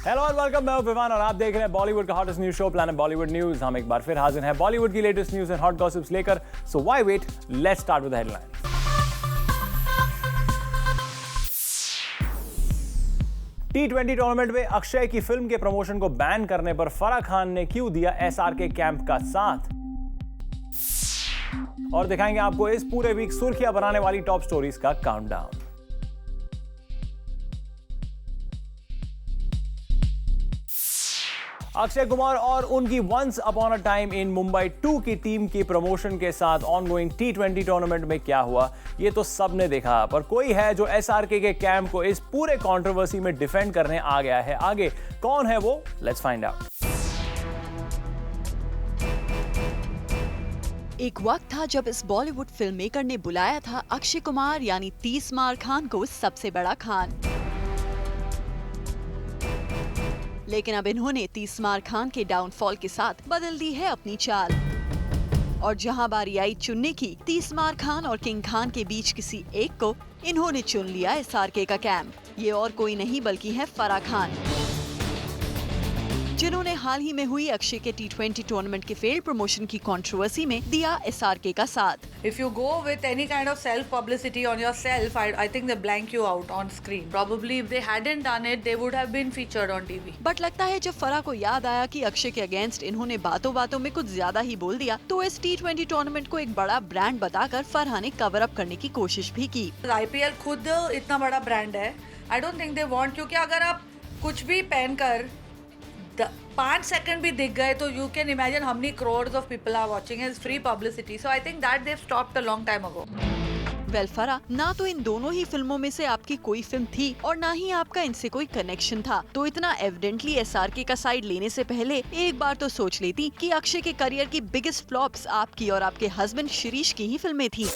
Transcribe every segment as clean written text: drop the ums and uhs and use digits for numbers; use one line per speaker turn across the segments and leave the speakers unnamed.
Hello और welcome, मैं हूं विवान और आप देख रहे हैं बॉलीवुड का hottest news show planet Bollywood news. हम एक बार फिर हाजिर हैं बॉलीवुड की latest news and hot gossips लेकर। So why wait, let's start with the headlines. T20 tournament में अक्षय की फिल्म के प्रमोशन को बैन करने पर फराह खान ने क्यों दिया SRK कैंप का साथ, और दिखाएंगे आपको इस पूरे वीक सुर्खियां बनाने वाली टॉप स्टोरीज का काउंटडाउन। अक्षय कुमार और उनकी once upon a time in Mumbai 2 की टीम की प्रमोशन के साथ ऑनगोइंग T20 टूर्नामेंट में क्या हुआ, ये तो सबने देखा। पर कोई है जो SRK के कैंप को इस पूरे कंट्रोवर्सी में डिफेंड करने आ गया है। आगे कौन है वो, लेट्स फाइंड आउट।
एक वक्त था जब इस बॉलीवुड फिल्म मेकर ने बुलाया था अक्षय कुमार यानी 30 मार खान को सबसे बड़ा खान। लेकिन अब इन्होंने 30 मार खान के डाउनफॉल के साथ बदल दी है अपनी चाल, और जहां बारी आई चुनने की 30 मार खान और किंग खान के बीच किसी एक को, इन्होंने चुन लिया SRK का कैंप। ये और कोई नहीं बल्कि है फराह खान, जिन्होंने हाल ही में हुई अक्षय के T20 टूर्नामेंट के फेल्ड प्रमोशन की कंट्रोवर्सी में दिया SRK का साथ।
If you go with any kind of self publicity on yourself, I think they blank you out on screen. Probably if they hadn't done it, they would have been featured on TV.
But लगता है जब फराह को याद आया कि अक्षय के against इन्होंने बातों बातों में कुछ ज्यादा ही बोल दिया, तो इस T20 टूर्नामेंट को एक बड़ा ब्रांड बताकर फराह ने कवर अप करने की कोशिश भी की।
IPL खुद इतना बड़ा ब्रांड है, I don't think they want, क्योंकि अगर आप कुछ भी पहनकर 5 सेकंड भी दिख गए तो you can imagine how many crores of people are watching as free publicity. So I think that they've stopped a long time ago.
Well Farah, ना तो इन दोनों ही फिल्मों में से आपकी कोई फिल्म थी और ना ही आपका इनसे कोई कनेक्शन था, तो इतना एविडेंटली SRK का साइड लेने से पहले एक बार तो सोच लेती कि अक्षय के करियर की बिगेस्ट फ्लॉप्स आपकी और आपके हस्बैंड शिरीष की ही फिल्में थी।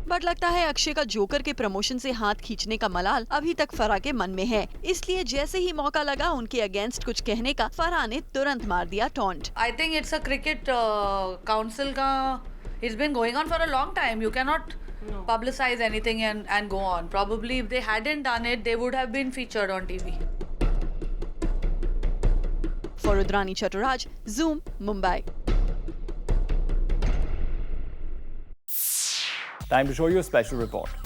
बट लगता है अक्षय का जोकर के प्रमोशन से हाथ खींचने का मलाल अभी तक फराह के मन में है, इसलिए जैसे ही मौका लगा उनके अगेंस्ट कुछ कहने का, फराह ने तुरंत मार दिया taunt.
I think it's a cricket council का, it's been going on for a long time. You cannot publicize anything and go on. Probably if they hadn't done it, they would have been featured on TV.
For Rudrani Chaturaj, Zoom, Mumbai.
Time to show you a special report.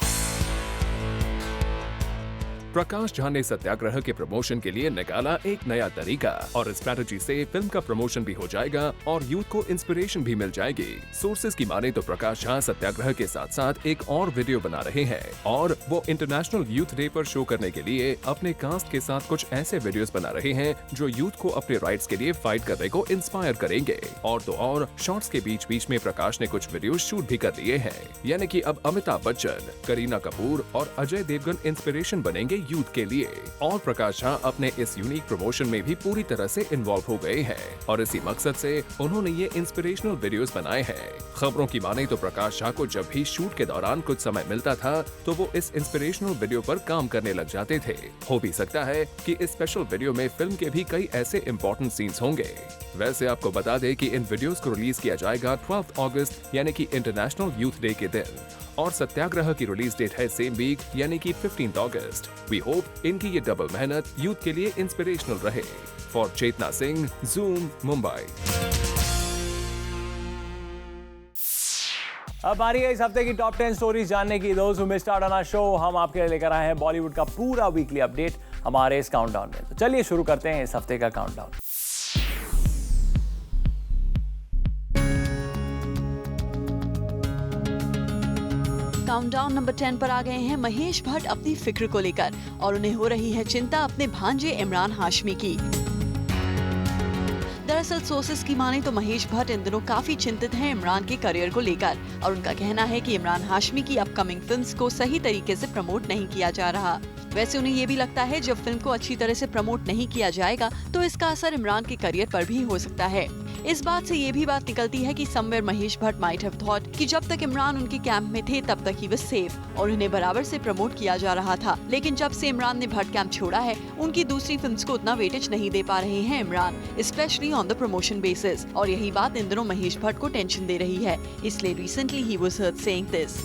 Prakash Jha ने सत्याग्रह के promotion के लिए निकाला एक नया तरीका, और इस स्ट्रैटेजी से फिल्म का प्रमोशन भी हो जाएगा और यूथ को इंस्पिरेशन भी मिल जाएगी। सोर्सेज की माने तो प्रकाश झा सत्याग्रह के साथ साथ एक और वीडियो बना रहे हैं, और वो इंटरनेशनल यूथ डे पर शो करने के लिए अपने कास्ट के साथ कुछ ऐसे वीडियोस बना रहे हैं जो यूथ को अपने राइट्स के लिए फाइट करने को इंस्पायर करेंगे। और तो और शॉर्ट्स के बीच बीच में प्रकाश ने कुछ वीडियो शूट भी कर लिए हैं, यानी कि अब अमिताभ बच्चन, करीना कपूर और अजय देवगन इंस्पिरेशन बनेंगे यूथ के लिए। और प्रकाश झा अपने इस यूनिक प्रमोशन में भी पूरी तरह से इन्वॉल्व हो गए हैं, और इसी मकसद से उन्होंने ये इंस्पिरेशनल वीडियोस बनाए हैं। खबरों की माने तो प्रकाश झा को जब भी शूट के दौरान कुछ समय मिलता था तो वो इस इंस्पिरेशनल वीडियो पर काम करने लग जाते थे। हो भी सकता है कि इस स्पेशल वीडियो में फिल्म के भी कई ऐसे इंपॉर्टेंट सीन्स होंगे। वैसे आपको बता दें कि इन वीडियोस को रिलीज किया जाएगा 12 अगस्त यानी कि इंटरनेशनल यूथ डे के दिन, और सत्याग्रह की रिलीज डेट है सेम वीक यानी कि 15 अगस्त। वी होप इनकी ये डबल मेहनत यूथ के लिए इंस्पिरेशनल रहे। For Chetna Singh, zoom, Mumbai.
अब बारी है इस हफ्ते की टॉप 10 स्टोरीज जानने की। दोस्त who missed out on our show, हम आपके लिए लेकर आए हैं बॉलीवुड का पूरा वीकली अपडेट हमारे इस काउंटडाउन में। तो चलिए शुरू करते हैं इस हफ्ते का काउंटडाउन।
काउंटडाउन नंबर 10 पर आ गए हैं महेश भट्ट अपनी फिक्र को लेकर, और उन्हें हो रही है चिंता अपने भांजे इमरान हाशमी की। दरअसल सोर्सेस की माने तो महेश भट्ट इन दिनों काफी चिंतित हैं इमरान के करियर को लेकर, और उनका कहना है कि इमरान हाशमी की अपकमिंग फिल्म्स को सही तरीके से प्रमोट नहीं किया जा रहा। वैसे उन्हें ये भी लगता है जब फिल्म को अच्छी तरह से प्रमोट नहीं किया जाएगा तो इसका असर इमरान के करियर पर भी हो सकता है। इस बात से ये भी बात निकलती है कि somewhere Mahesh Bhatt might have thought कि जब तक इमरान उनके कैंप में थे तब तक ही वो सेफ और उन्हें बराबर से प्रमोट किया जा रहा था, लेकिन जब से इमरान ने भट्ट कैंप छोड़ा है उनकी दूसरी फिल्म्स को उतना वेटेज नहीं दे पा रहे हैं Imran, specially on the promotion basis, और यही बात इन दिनों महेश भट्ट को टेंशन दे रही है। इसलिए रिसेंटली ही वाज हर्ड सेइंग दिस।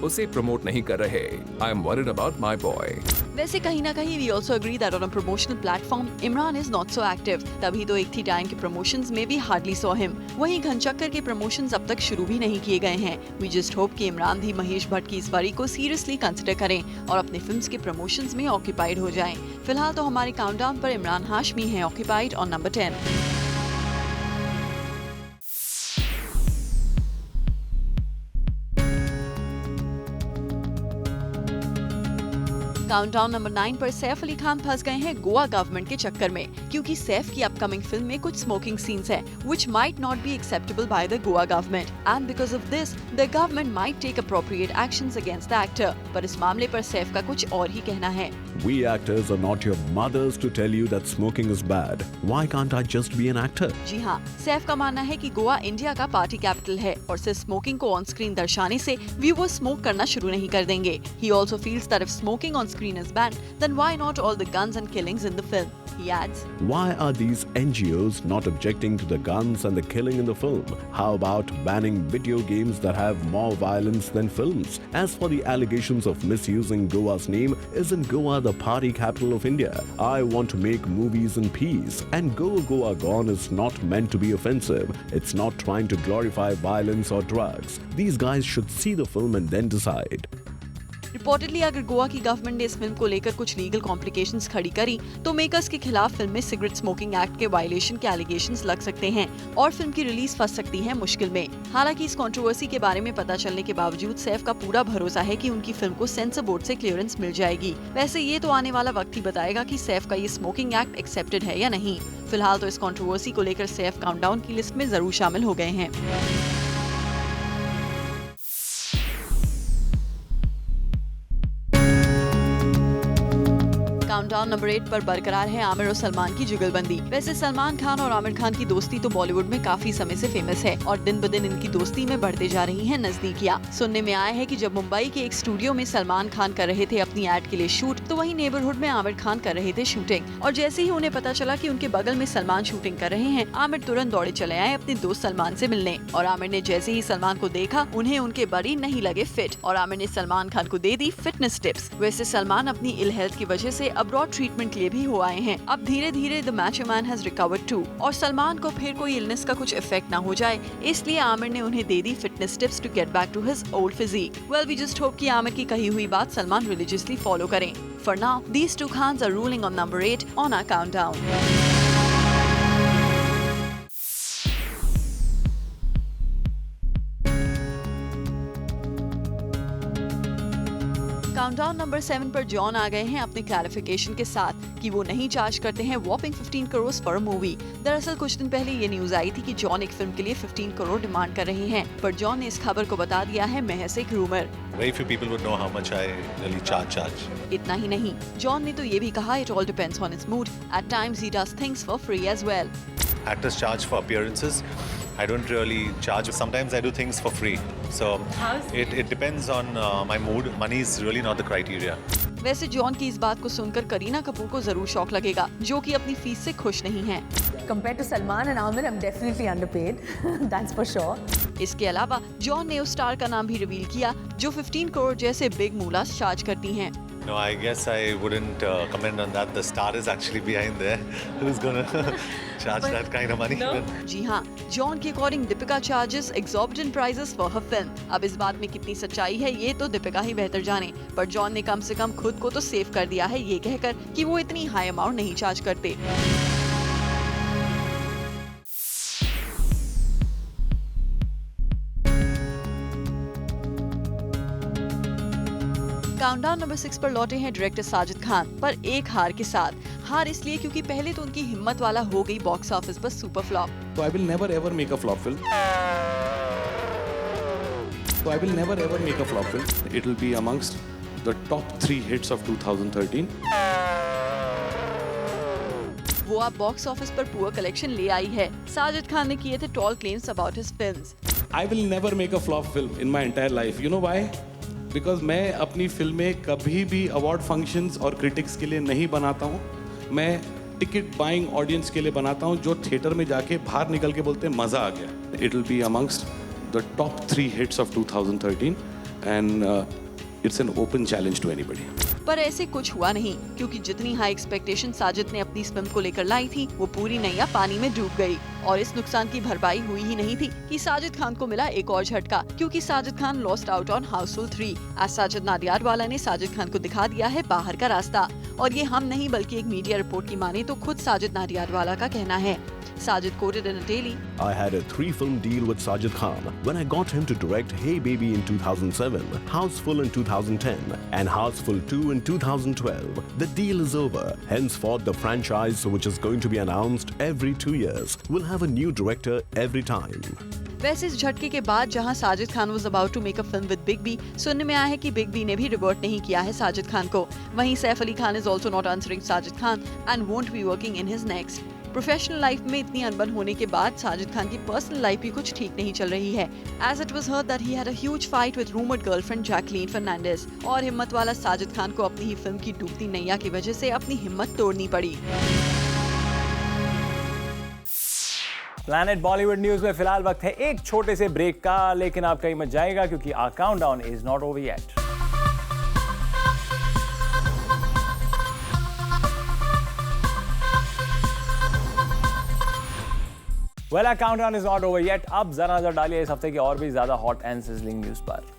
उसे प्रमोट नहीं कर रहे। I am worried about my boy.
वैसे कहीं ना कहीं we also agree that on a promotional platform Imran is not so active. तभी तो एक थी टाइम के प्रमोशंस में भी हार्डली सॉ हिम। वहीं घनचक्कर के प्रमोशंस अब तक शुरू भी नहीं किए गए हैं। वी जस्ट होप कि इमरान भी महेश भट्ट की इस बारी को सीरियसली कंसिडर करें और अपने फिल्म्स के प्रमोशंस में ऑक्यूपाइड हो जाएं। फिलहाल तो हमारे काउंटडाउन पर इमरान हाशमी हैं occupied on number 10। Countdown number 9 पर सैफ अली खान फंस गए हैं गोवा गवर्नमेंट के चक्कर में, क्योंकि सैफ की अपकमिंग फिल्म में कुछ स्मोकिंग सीन्स हैं, which might not be acceptable by the Goa government, and because of this, the government might take appropriate actions against the actor. पर इस मामले पर सैफ का कुछ और ही कहना है।
We actors are not your mothers to tell you that smoking is bad. Why can't I just be an actor?
जी हाँ, सैफ का मानना है कि गोवा इंडिया का पार्टी कैपिटल है और सिर्फ स्मोकिंग को ऑन स्क्रीन दर्शाने से व्यूअर्स स्मोक करना शुरू नहीं कर देंगे। He also feels that if smoking on screen is banned, then why not all the guns and killings in the film? He adds,
Why are these NGOs not objecting to the guns and the killing in the film? How about banning video games that have more violence than films? As for the allegations of misusing Goa's name, isn't Goa the party capital of India? I want to make movies in peace, and Go Goa Gone is not meant to be offensive. It's not trying to glorify violence or drugs. These guys should see the film and then decide.
Reportedly अगर गोवा की government ने इस film को लेकर कुछ legal complications खड़ी करी तो मेकर्स के खिलाफ फिल्म में सिगरेट स्मोकिंग एक्ट के वायलेशन के एलिगेशंस लग सकते हैं और फिल्म की रिलीज फंस सकती है मुश्किल में। हालांकि इस कंट्रोवर्सी के बारे में पता चलने के बावजूद सैफ का पूरा भरोसा है कि उनकी फिल्म को सेंसर बोर्ड से क्लियरेंस मिल जाएगी। वैसे ये तो आने वाला वक्त ही बताएगा कि सैफ का ये स्मोकिंग एक्ट एक्सेप्टेड है या नहीं। फिलहाल तो इस कंट्रोवर्सी को लेकर सैफ काउंटडाउन की लिस्ट में जरूर शामिल हो गए हैं। काउंटडाउन नंबर 8 पर बरकरार है आमिर और सलमान की जुगलबंदी। वैसे सलमान खान और आमिर खान की दोस्ती तो बॉलीवुड में काफी समय से फेमस है और दिन ब दिन इनकी दोस्ती में बढ़ते जा रही हैं नजदीकियां। सुनने में आया है कि जब मुंबई के एक स्टूडियो में सलमान खान कर रहे थे अपनी एड के लिए शूट, तो वहीं नेबरहुड में आमिर खान कर रहे थे शूटिंग और जैसे ही उन्हें पता चला कि उनके बगल में सलमान शूटिंग कर रहे हैं, आमिर तुरंत दौड़े चले आए अपने दोस्त सलमान से मिलने और आमिर ने जैसे ही सलमान को देखा उन्हें उनके बड़ी नहीं लगे फिट और आमिर ने सलमान खान को दे दी फिटनेस टिप्स। वैसे सलमान अपनी इल हेल्थ की वजह से अब्रॉड ट्रीटमेंट के लिए भी हो आए हैं। अब धीरे धीरे the macho man has recovered to और सलमान को फिर कोई इलनेस का कुछ इफेक्ट ना हो जाए, इसलिए आमिर ने उन्हें दे दी fitness tips to get back to his old physique. Well we just hope कि आमिर की कही हुई बात सलमान रिलीजियसली फॉलो करें। For now these two Khans are ruling on number 8 on our countdown. Countdown number 7 पर जॉन आ गए हैं अपने क्लैरिफिकेशन के साथ कि वो नहीं चार्ज करते हैं वॉपिंग 15 करोड़ फॉर अ मूवी। दरअसल कुछ दिन पहले ये न्यूज आई थी कि जॉन एक फिल्म के लिए 15 करोड़ डिमांड कर रहे हैं, पर जॉन ने इस खबर को बता दिया है महज एक rumour.
Very few people would know how much I really charge.
इतना ही नहीं, जॉन ने तो ये भी कहा it all depends on his mood. At times he does things for free as well.
Actors charge for appearances. I don't really charge. Sometimes I do things for free. So it depends on my mood. Money is really not the criteria.
वैसे John की इस बात को सुनकर करीना कपूर को जरूर शौक लगेगा, जो कि अपनी फीस से खुश नहीं है।
Compared to Salman and Amir, I'm definitely underpaid. That's for sure.
इसके अलावा जॉन ने उस स्टार का नाम भी रिवील किया जो 15 करोड़ जैसे बिग मूलास चार्ज करती हैं।
No, I guess I wouldn't comment on that. The star is actually behind there. Who's gonna charge that kind of money?
जी हाँ, जॉन के according Deepika charges exorbitant prices for her film। अब इस बात में कितनी सच्चाई है ये तो दीपिका ही बेहतर जाने, पर जॉन ने कम से कम खुद को तो सेव कर दिया है ये कहकर कि वो इतनी हाई अमाउंट नहीं चार्ज करते। काउंटडाउन नंबर 6 पर लौटे हैं डायरेक्टर साजिद खान, पर एक हार के साथ। हार इसलिए क्योंकि पहले तो उनकी हिम्मत वाला हो गई बॉक्स ऑफिस पर super flop.
So I will never ever make a flop film. So I will never ever make a flop film. It will be amongst the top 3 hits of 2013.
वो अब बॉक्स ऑफिस पर poor collection ले आई है। साजिद खान ने किए थे toll claims about his films.
I will never make a flop film in my entire life. You know why? Because मैं अपनी फिल्में कभी भी अवार्ड फंक्शंस और क्रिटिक्स के लिए नहीं बनाता हूँ। मैं टिकट बाइंग ऑडियंस के लिए बनाता हूँ जो थिएटर में जाके बाहर निकल के बोलते हैं मज़ा आ गया। It will be amongst the top 3 hits of 2013 and it's an open challenge to anybody.
पर ऐसे कुछ हुआ नहीं, क्योंकि जितनी हाई एक्सपेक्टेशन साजिद ने अपनी इस फिल्म को लेकर लाई थी, वो पूरी नैया पानी में डूब गई। और इस नुकसान की भरपाई हुई ही नहीं थी कि साजिद खान को मिला एक और झटका, क्योंकि Sajid Khan lost out on Housefull 3। आज साजिद नाडियाडवाला ने साजिद खान को दिखा दिया है बाहर का रास्ता, और ये हम नहीं बल्कि एक मीडिया रिपोर्ट की माने तो खुद साजिद नाडियाडवाला का कहना है। Sajid quoted in a daily,
I had a 3-film deal with Sajid Khan when I got him to direct Hey Baby in 2007, Houseful in 2010, and Houseful 2 in 2012. The deal is over. Henceforth, the franchise, which is going to be announced every 2 years, will have a new director every time.
वैसे इस झटके के बाद जहां Sajid Khan was about to make a film with Big B, सुनने में आया है कि Big B ने भी रिवर्ट नहीं किया है साजिद खान को। वहीं Saif Ali Khan is also not answering Sajid Khan and won't be working in his next. Professional life में इतनी अनबन होने के बाद साजिद खान की पर्सनल लाइफ भी कुछ ठीक नहीं चल रही है। As it was heard that he had a huge fight with rumored girlfriend Jacqueline Fernandez, और हिम्मत वाला साजिद खान को अपनी ही फिल्म की डूबती नैया की वजह से अपनी हिम्मत तोड़नी पड़ी।
प्लैनेट बॉलीवुड न्यूज में फिलहाल वक्त है एक छोटे से ब्रेक का, लेकिन आप कहीं मत जाएगा क्योंकि our countdown is not over yet. Well, our countdown is not over yet. अब जरा नजर डालिए इस हफ्ते की और भी ज्यादा हॉट एंड सिजलिंग न्यूज पर।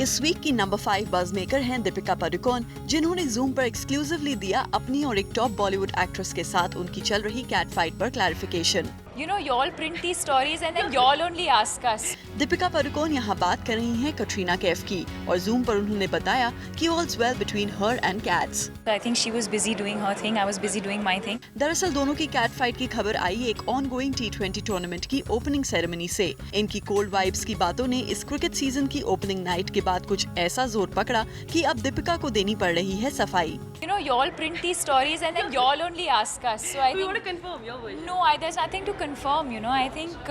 इस वीक की नंबर 5 बज़ मेकर हैं दीपिका पादुकोण, जिन्होंने जूम पर एक्सक्लूसिवली दिया अपनी और एक टॉप बॉलीवुड एक्ट्रेस के साथ उनकी चल रही कैट फाइट पर clarification.
You know, y'all print these stories and then y'all only ask us.
Deepika Padukone यहाँ बात कर रही हैं कटरीना कैफ की, और जूम पर उन्होंने बताया कि all's well between her and cats.
I think she was busy doing her thing, I was busy doing my thing.
दरअसल दोनों की कैट फाइट की खबर आई एक ऑनगोइंग T20 टूर्नामेंट की ओपनिंग सेरेमनी से। इनकी कोल्ड वाइब्स की बातों ने इस क्रिकेट सीजन की ओपनिंग नाइट के बाद कुछ ऐसा जोर पकड़ा कि अब दीपिका को देनी पड़ रही है सफाई।
You know, y'all print these stories and then y'all only ask us. So I think... We want to confirm your version. No, there's nothing to confirm, you know. I think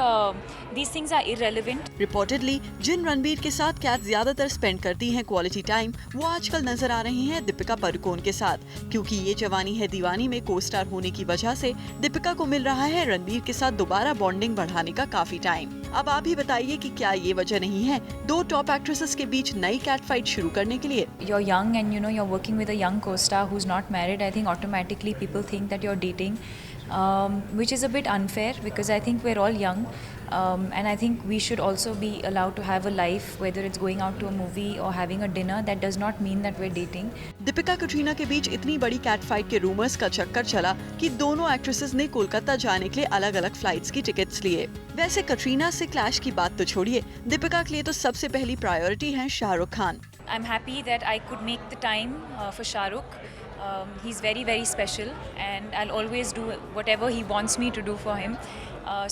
these things are irrelevant.
Reportedly, जिन रणबीर के साथ cat ज्यादातर spend करती हैं quality time, वो आजकल नजर आ रही हैं दीपिका पादुकोण के साथ, क्योंकि ये जवानी है दीवानी में को स्टार होने की वजह से दीपिका को मिल रहा है रणबीर के साथ दोबारा बॉन्डिंग बढ़ाने का काफी टाइम। अब आप ही बताइए कि क्या ये वजह नहीं है दो टॉप एक्ट्रेसेस के बीच नई कैट फाइट शुरू करने के लिए?
You're young and you know you're working with a young co-star who's not married. I think automatically people think that you're dating, which is a bit unfair because I think we're all young. And I think we should also be allowed to have a life, whether it's going out to a movie or having a dinner. That does not mean that we're dating.
Deepika Katrina के बीच इतनी बड़ी cat fight के rumours का चक्कर चला कि दोनों actresses ने कोलकाता जाने के लिए अलग-अलग फ्लाइट्स की टिकट्स लिए। वैसे कटरीना से क्लैश की बात तो छोड़िए, दीपिका के लिए तो सबसे पहली प्रायोरिटी है Shahrukh Khan.
I'm happy that I could make the time for Shahrukh. He's very, very special and I'll always do whatever he wants me to do for him.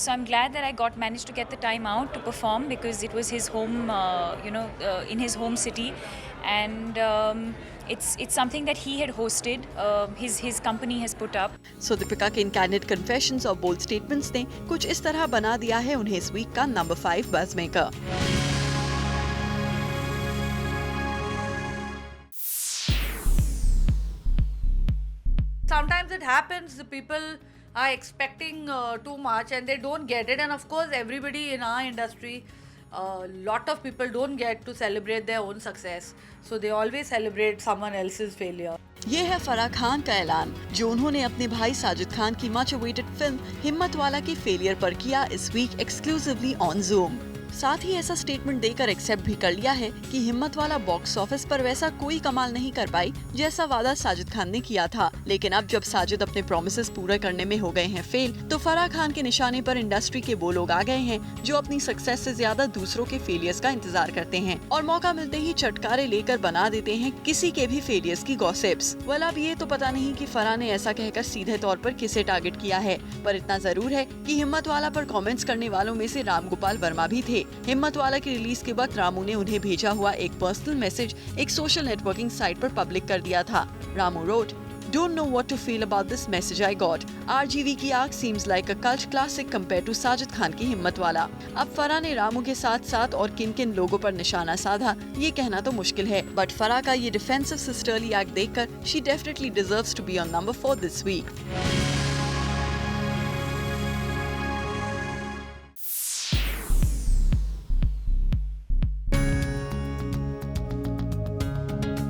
So I'm glad that I managed to get the time out to perform because it was his home, in his home city, and it's something that he had hosted. His company has put up.
So Deepika के इन candid confessions और bold statements ने कुछ इस तरह बना दिया है उन्हें इस वीक का number 5 buzz maker.
Sometimes it happens, the people are expecting too much and they don't get it, and of course everybody in our industry, lot of people don't get to celebrate their own success, so they always celebrate someone else's failure.
ये है फराह खान का ऐलान, जो उन्होंने अपने भाई साजिद खान की much awaited film हिम्मत वाला के फेलियर पर किया इस वीक एक्सक्लूसिवली ऑन जूम। साथ ही ऐसा स्टेटमेंट देकर एक्सेप्ट भी कर लिया है कि हिम्मत वाला बॉक्स ऑफिस पर वैसा कोई कमाल नहीं कर पाई जैसा वादा साजिद खान ने किया था। लेकिन अब जब साजिद अपने प्रोमिसेस पूरा करने में हो गए हैं फेल, तो फराह खान के निशाने पर इंडस्ट्री के वो लोग आ गए हैं जो अपनी सक्सेस से ज्यादा दूसरों के फेलियर्स का इंतजार करते हैं और मौका मिलते ही चटकारे लेकर बना देते हैं किसी के भी फेलियर्स की गॉसिप्स। वेल, अब ये तो पता नहीं कि फराह ने ऐसा कहकर सीधे तौर पर किसे टारगेट किया है, पर इतना जरूर है कि हिम्मत वाला पर कमेंट्स करने वालों में से राम गोपाल वर्मा भी थे। हिम्मत वाला की रिलीज के वक्त रामू ने उन्हें भेजा हुआ एक पर्सनल मैसेज एक सोशल नेटवर्किंग साइट पर पब्लिक कर दिया था। Ramu wrote, "Don't know what to feel about this message I got. RGV की आग seems like a cult classic compared to Sajid Khan की हिम्मत वाला." अब फराह ने रामू के साथ साथ और किन किन लोगों पर निशाना साधा ये कहना तो मुश्किल है, बट फराह का ये डिफेंसिव सिस्टरली एक्ट देखकर she definitely deserves to be on number 4 this week.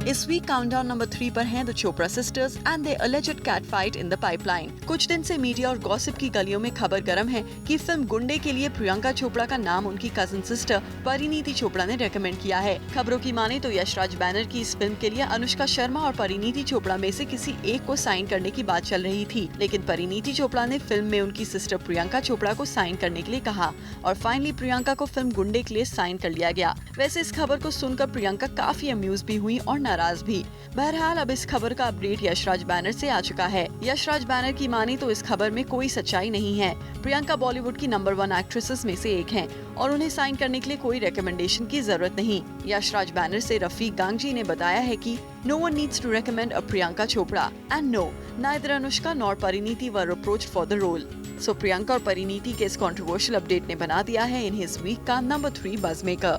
इस वीक काउंटडाउन नंबर 3 पर हैं the Chopra sisters and the alleged cat fight in the pipeline. कुछ दिन से मीडिया और गॉसिप की गलियों में खबर गर्म है कि फिल्म गुंडे के लिए प्रियंका चोपड़ा का नाम उनकी कजिन सिस्टर परिणीति चोपड़ा ने रेकमेंड किया है। खबरों की माने तो यशराज बैनर की इस फिल्म के लिए अनुष्का शर्मा और परिणीति चोपड़ा में से किसी एक को साइन करने की बात चल रही थी, लेकिन परिणीति चोपड़ा ने फिल्म में उनकी सिस्टर प्रियंका चोपड़ा को साइन करने के लिए कहा और फाइनली प्रियंका को फिल्म गुंडे के लिए साइन कर लिया गया। वैसे इस खबर को सुनकर प्रियंका काफी अम्यूज भी हुई और नाराज भी। बहरहाल अब इस खबर का अपडेट यशराज बैनर से आ चुका है। यशराज बैनर की माने तो इस खबर में कोई सच्चाई नहीं है। प्रियंका बॉलीवुड की नंबर 1 एक्ट्रेसेस में से एक हैं और उन्हें साइन करने के लिए कोई रिकमेंडेशन की जरूरत नहीं। यशराज बैनर से रफीक गांगजी ने बताया है कि no one needs to recommend a Priyanka Chopra and no, neither Anushka nor Pariniti were approached for the role. So Priyanka और परिणीति के इस कंट्रोवर्शियल अपडेट ने बना दिया है इन हिज वीक का नंबर 3 बज़ मेकर।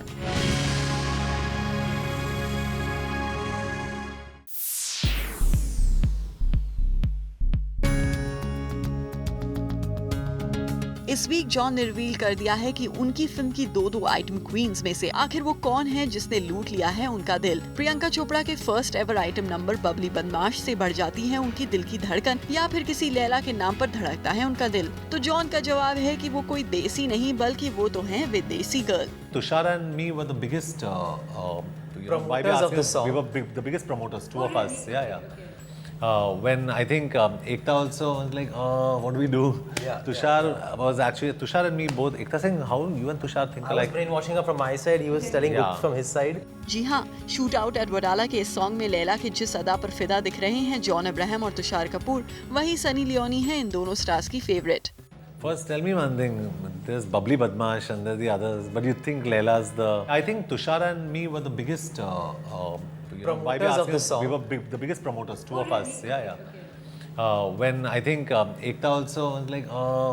इस वीक जॉन ने रिवील कर दिया है कि उनकी फिल्म की दो आइटम क्वींस में से आखिर वो कौन है जिसने लूट लिया है उनका दिल। प्रियंका चोपड़ा के first ever item number Babli बदमाश से बढ़ जाती है उनकी दिल की धड़कन या फिर किसी लैला के नाम पर धड़कता है उनका दिल। तो जॉन का जवाब है कि वो कोई देसी नहीं बल्कि वो तो है विदेशी girl.
Tushar and me were the biggest
promoters of the song.
We were the biggest promoters, two of us. Yeah. When I think Ekta also was like, what do we do?
Yeah,
Tushar and me both. Ekta saying, how you and Tushar think
I
alike?
was brainwashing her from my side. He was telling
Yeah.
hooks from his side.
जी हाँ, shoot out at Wadala के इस song में लैला के जिस अदा पर फिदा दिख रहे हैं जॉन अब्राहम और तुषार कपूर, वही सनी लियोनी है इन दोनों स्टार्स की favourite.
First, tell me one thing. There's Bubbly Badmash and there's the others, but you think Laila's the... I think Tushar and me were the biggest...
Promoters of the song.
We were the biggest promoters, two of us. Yeah. When I think Ekta also was like,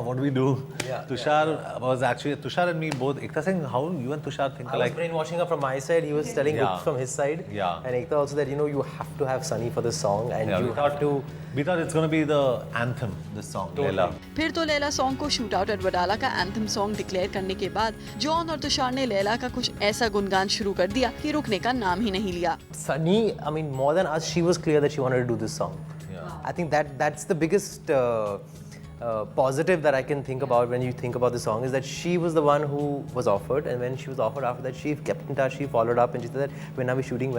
what do we do?
Yeah,
Tushar and me both. Ekta saying, how you and Tushar think
I was
alike?
brainwashing her from my side. He was telling
Yeah.
hooks from his side.
Yeah.
And Ekta also that, you have to have Sunny for the song and
Yeah,
you have to...
We thought it's going to be the anthem, this song, Laila.
फिर तो Laila song को shoot out at Wadala का anthem song declare करने के बाद John और तुषार ने लैला का कुछ ऐसा गुनगान शुरू कर दिया कि रुकने का नाम ही नहीं लिया।
Sunny, I mean, more than us, she was clear that she wanted to do this song.
Yeah.
I think that's the biggest positive that I can think about when you think about the song is that she was the one who was offered, and when she was offered after that, she kept in touch, she followed up, and she said that when are we shooting?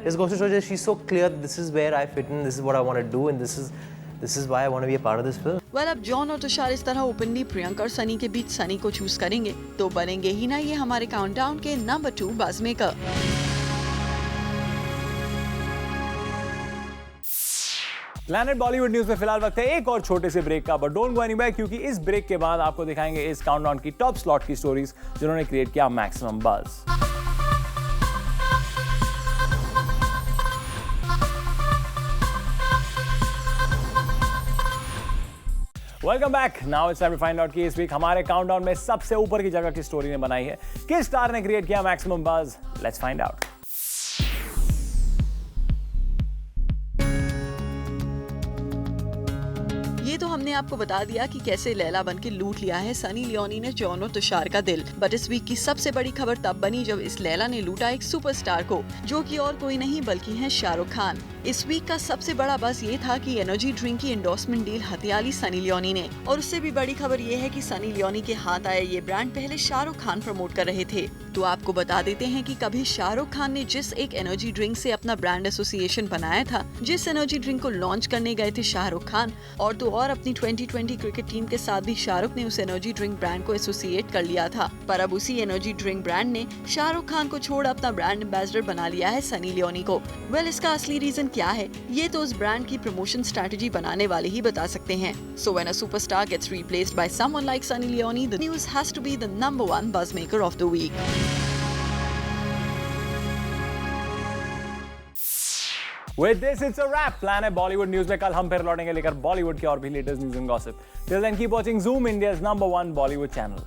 This goes to show that she's so clear that this is where I fit in, this is what I want to do, and this is why I want to be a part of this film.
Well, अब John और तुषार इस तरह openly Priyanka और सनी के बीच सनी को choose करेंगे तो बनेंगे ही ना ये हमारे काउंटडाउन के number 2 buzz maker.
Planet Bollywood news में फिलहाल वक्त है एक और छोटे से ब्रेक का, बट डोंट गो एनीवेयर क्योंकि इस ब्रेक के बाद आपको दिखाएंगे इस काउंटडाउन की टॉप स्लॉट की स्टोरीज जिन्होंने क्रिएट किया maximum buzz. Welcome back. Now it's time to find out कि इस वीक हमारे काउंटडाउन में सबसे ऊपर की जगह की स्टोरी ने बनाई है, किस स्टार ने क्रिएट किया maximum buzz. Let's find out.
ये तो हमने आपको बता दिया कि कैसे लैला बन के लूट लिया है सनी लियोनी ने जॉन और तुषार का दिल, बट इस वीक की सबसे बड़ी खबर तब बनी जब इस लैला ने लूटा एक सुपरस्टार को, जो कि और कोई नहीं बल्कि है शाहरुख खान। इस वीक का सबसे बड़ा बस ये था कि एनर्जी ड्रिंक की एंडोर्समेंट डील हथिया ली सनी लियोनी ने, और उससे भी बड़ी खबर ये है कि सनी लियोनी के हाथ आए ये ब्रांड पहले शाहरुख खान प्रमोट कर रहे थे। तो आपको बता देते हैं कि कभी शाहरुख खान ने जिस एक एनर्जी ड्रिंक से अपना ब्रांड एसोसिएशन बनाया था, जिस एनर्जी ड्रिंक को लॉन्च करने गए थे शाहरुख खान, और तो और अपनी 2020 क्रिकेट टीम के साथ भी शाहरुख ने उस एनर्जी ड्रिंक ब्रांड को एसोसिएट कर लिया था। पर अब उसी एनर्जी ड्रिंक ब्रांड ने शाहरुख खान को छोड़ अपना ब्रांड एम्बेसडर बना लिया है सनी लियोनी को। वेल, इसका असली रीजन क्या है ये तो उस ब्रांड की प्रमोशन स्ट्रेटजी बनाने वाले ही बता सकते हैं। So when a superstar gets replaced by someone like Sunny Leone, the news has to be the number 1 buzz maker of the week.
With this, it's a wrap. Planet Bollywood news में कल हम फिर लौटेंगे लेकर बॉलीवुड के और भी latest news and gossip. Till then, keep watching Zoom, India's #1 Bollywood channel.